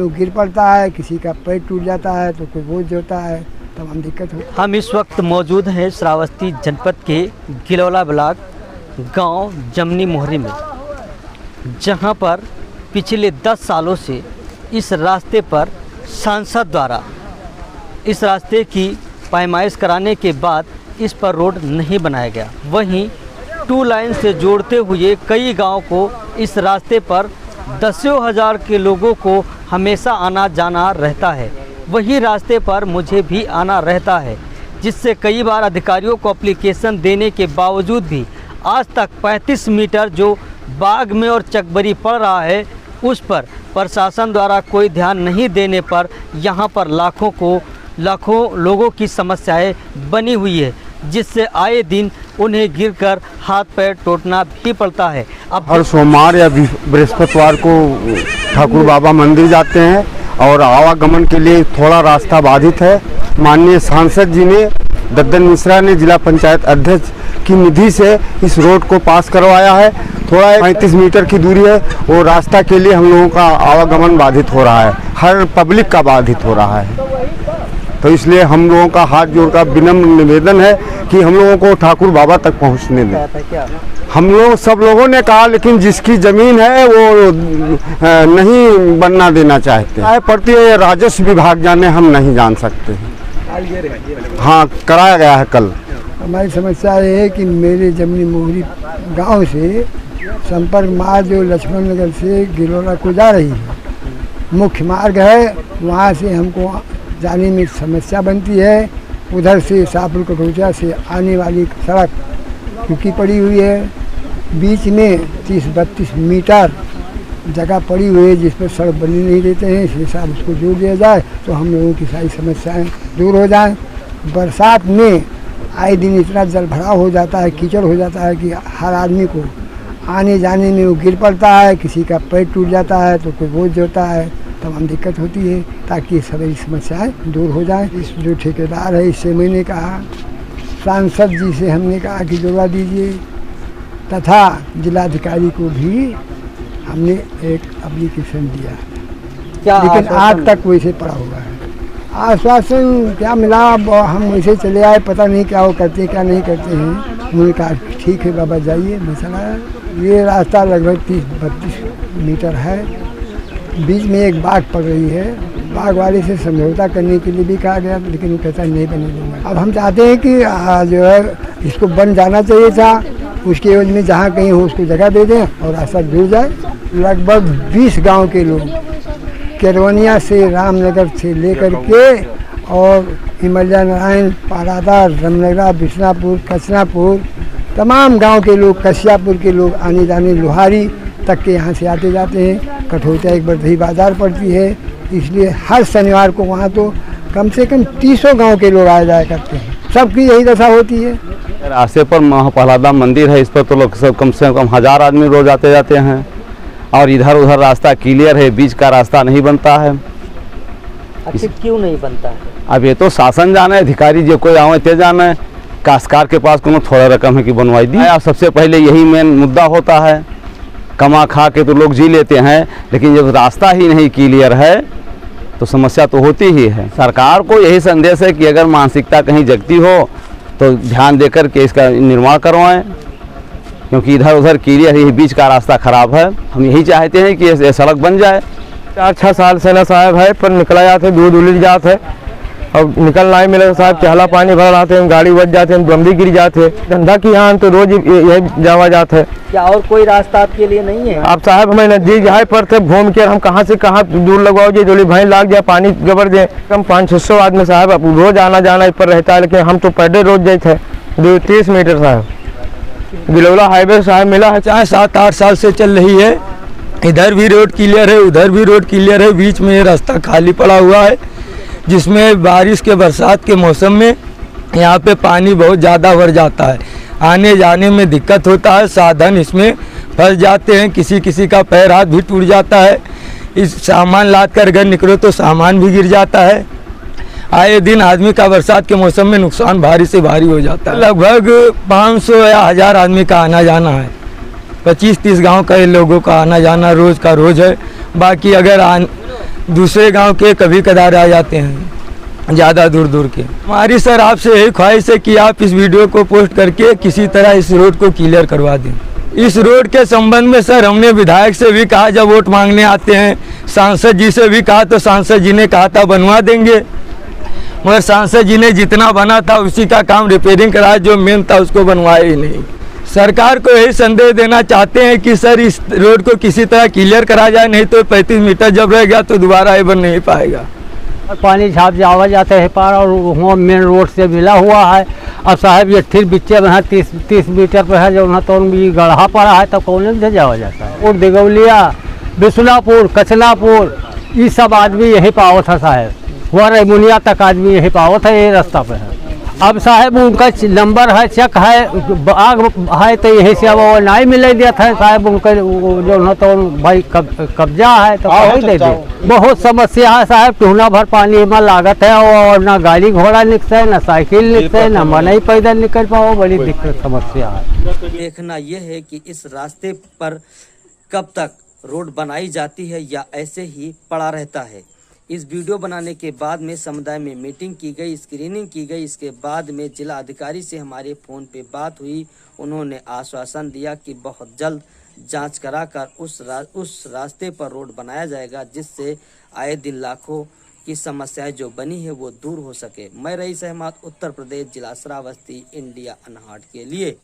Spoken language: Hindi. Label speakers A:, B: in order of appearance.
A: वो गिर पड़ता है, किसी का पैर टूट जाता है तो कोई बोझ होता है, तमाम दिक्कत हो।
B: हम इस वक्त मौजूद हैं श्रावस्ती जनपद के गिलौला ब्लॉक गांव जमनी मोहरी में, जहां पर पिछले 10 सालों से इस रास्ते पर सांसद द्वारा इस रास्ते की पैमाइश कराने के बाद इस पर रोड नहीं बनाया गया। वहीं 2 लाइन से जोड़ते हुए कई गांव को इस रास्ते पर दसियों हज़ार के लोगों को हमेशा आना जाना रहता है। वही रास्ते पर मुझे भी आना रहता है, जिससे कई बार अधिकारियों को एप्लीकेशन देने के बावजूद भी आज तक 35 मीटर जो बाग में और चकबरी पड़ रहा है उस पर प्रशासन द्वारा कोई ध्यान नहीं देने पर यहाँ पर लाखों लोगों की समस्याएं बनी हुई है, जिससे आए दिन उन्हें गिरकर हाथ पैर टूटना भी पड़ता है।
C: अब हर सोमवार या बृहस्पतिवार को ठाकुर बाबा मंदिर जाते हैं और आवागमन के लिए थोड़ा रास्ता बाधित है। माननीय सांसद जी ने, दद्दन मिश्रा ने जिला पंचायत अध्यक्ष की निधि से इस रोड को पास करवाया है। थोड़ा 35 मीटर की दूरी है, वो रास्ता के लिए हम लोगों का आवागमन बाधित हो रहा है, हर पब्लिक का बाधित हो रहा है। तो इसलिए हम लोगों का हाथ जोड़कर विनम्र निवेदन है कि हम लोगों को ठाकुर बाबा तक पहुंचने दें। हम लोग सब लोगों ने कहा, लेकिन जिसकी ज़मीन है वो नहीं बनना देना चाहते हैं। पड़ती है राजस्व विभाग जाने, हम नहीं जान सकते हैं। हाँ, कराया गया है कल।
A: हमारी समस्या ये है कि मेरे जमनी मोहरी गांव से संपर्क मार्ग जो लक्ष्मण नगर से गिलौला को जा रही है, मुख्य मार्ग है, वहाँ से हमको जाने में समस्या बनती है। उधर से शाहपुर कटौचा से आने वाली सड़क रुकी पड़ी हुई है, बीच में 30-32 मीटर जगह पड़ी हुई है जिस पर सड़क बनी नहीं देते हैं। इसलिए साहब उसको जोड़ दिया जाए तो हम लोगों की सारी समस्याएं दूर हो जाएं। बरसात में आए दिन इतना जल भराव हो जाता है, कीचड़ हो जाता है कि हर आदमी को आने जाने में वो गिर पड़ता है, किसी का पैर टूट जाता है तो कोई बोझ होता है, तमाम दिक्कत होती है। ताकि सभी समस्याएं दूर हो जाएं। इस जो ठेकेदार है, इससे मैंने कहा, सांसद जी से हमने कहा कि जुड़वा दीजिए, तथा जिलाधिकारी को भी हमने एक एप्लीकेशन दिया, लेकिन आज तक वैसे पड़ा हुआ है। आश्वासन क्या मिला, हम वैसे चले आए, पता नहीं क्या वो करते हैं क्या नहीं करते हैं। उन्होंने कहा ठीक है बाबा जाइए, मैं चला आया। ये रास्ता लगभग 30-32 मीटर है, बीच में एक बाग पड़ रही है। बाग वाले से समझौता करने के लिए भी कहा गया, लेकिन वो कहता नहीं बने देंगे। अब हम चाहते हैं कि जो है इसको बन जाना चाहिए था, उसके एवज में जहाँ कहीं हो उसको जगह दे दें और रास्ता जुड़ जाए। लगभग 20 गांव के लोग केरवनिया से, रामनगर से लेकर के और इमलिया नारायण, पारादा, रमनगरा, बिश्नापुर, कचनापुर, तमाम गांव के लोग, कसियापुर के लोग आने जाने लोहारी तक के यहाँ से आते जाते हैं। कठौचा एक बरदही बाजार पड़ती है, इसलिए हर शनिवार को वहाँ तो कम से कम 300 गांव के लोग आ जाया करते हैं। सबकी यही दशा होती है।
C: रास्ते पर महाप्रहलादा मंदिर है, इस पर तो लोग सब कम से कम 1000 आदमी रोज आते जाते हैं। और इधर उधर रास्ता क्लियर है, बीच का रास्ता नहीं बनता है।
B: आखिर क्यों नहीं बनता है?
C: अब ये तो शासन जाने, अधिकारी जो कोई आवे ते जाने। काश्तकार के पास कोनो थोड़ा रकम है कि बनवाई दी। अब सबसे पहले यही मेन मुद्दा होता है। कमा खा के तो लोग जी लेते हैं, लेकिन जब रास्ता ही नहीं क्लियर है तो समस्या तो होती ही है। सरकार को यही संदेश है कि अगर मानसिकता कहीं जगती हो तो ध्यान देकर के इसका निर्माण करवाएं, क्योंकि इधर उधर क्लियर ही बीच का रास्ता खराब है। हम यही चाहते हैं कि ये सड़क बन जाए।
D: 4-6 साल से ना साहब है, पर निकला जाते दूध उलिट जाते है और निकल नहीं मिले साहब। चहला पानी भर आते हैं, गाड़ी बच जाते हैं, बम्बी गिर जाते हैं। धंधा की यहाँ तो रोज यही जावा जाते है।
B: क्या और कोई रास्ता आपके लिए नहीं है?
D: आप साहब हमें नजदीक जाए पड़ते, घूम के हम कहाँ से कहाँ दूर लगवाओ जी, जोली भाई लाग जाए, पानी गबर दे। कम 500-600 आदमी साहब अब रोज आना जाना इस पर रहता है, लेकिन हम तो पर डे रोज जाते हैं। 30 मीटर साहब गिलौला हाईवे साहब मिला है, चाहे 7-8 साल से चल रही है। इधर भी रोड क्लियर है, उधर भी रोड क्लियर है, बीच में रास्ता खाली पड़ा हुआ है, जिसमें बारिश के बरसात के मौसम में यहाँ पे पानी बहुत ज़्यादा भर जाता है। आने जाने में दिक्कत होता है, साधन इसमें फंस जाते हैं, किसी किसी का पैर हाथ भी टूट जाता है। इस सामान लाद कर घर निकलो तो सामान भी गिर जाता है। आए दिन आदमी का बरसात के मौसम में नुकसान भारी से भारी हो जाता है। लगभग 500 या 1000 आदमी का आना जाना है। 25-30 गांव का लोगों का आना जाना रोज़ का रोज़ है। बाकी अगर
E: दूसरे गांव के कभी कदार आ जाते हैं, ज़्यादा दूर दूर के। हमारी सर आपसे यही ख्वाहिश है कि आप इस वीडियो को पोस्ट करके किसी तरह इस रोड को क्लियर करवा दें। इस रोड के संबंध में सर हमने विधायक से भी कहा, जब वोट मांगने आते हैं, सांसद जी से भी कहा तो सांसद जी ने कहा था बनवा देंगे, मगर सांसद जी ने जितना बना था उसी का काम रिपेयरिंग कराया, जो मेन था उसको बनवाया ही नहीं। सरकार को यही संदेश देना चाहते हैं कि सर इस रोड को किसी तरह क्लियर करा जाए, नहीं तो 35 मीटर जब रह गया तो दोबारा ये बन नहीं पाएगा।
F: पानी झाप जावा जाते है पार, और वहाँ मेन रोड से मिला हुआ है। अब साहब ये फिर बिच्चे में है 30 मीटर पर है, जो तो भी गढ़ा पड़ा है, तब कौन से जावा जाता है। और दिगौलिया, बिसुलापुर, कचनापुर, ये सब आदमी यही पावत है साहब, हुआ रेमुनिया तक आदमी यही पावत है, ये रास्ता पे है। अब साहब उनका नंबर है, चेक है, आग है, तो यही से अब वो नहीं मिले देता है साहब, उनका जो तो भाई कब्जा है तो दे दे। बहुत समस्या है साहब, टूना भर पानी में लागत है, और ना गाड़ी घोड़ा निकले, ना साइकिल निकले, ना मन पैदल निकल पाओ, बड़ी दिक्कत समस्या है।
B: देखना यह है कि इस रास्ते पर कब तक रोड बनाई जाती है या ऐसे ही पड़ा रहता है। इस वीडियो बनाने के बाद में समुदाय में मीटिंग की गई, स्क्रीनिंग की गई। इसके बाद में जिला अधिकारी से हमारे फ़ोन पे बात हुई। उन्होंने आश्वासन दिया कि बहुत जल्द जांच कराकर उस रास्ते पर रोड बनाया जाएगा, जिससे आए दिन लाखों की समस्याएं जो बनी है वो दूर हो सके। मैं रईस अहमद, उत्तर प्रदेश, जिला श्रावस्ती, इंडिया अनहाट के लिए।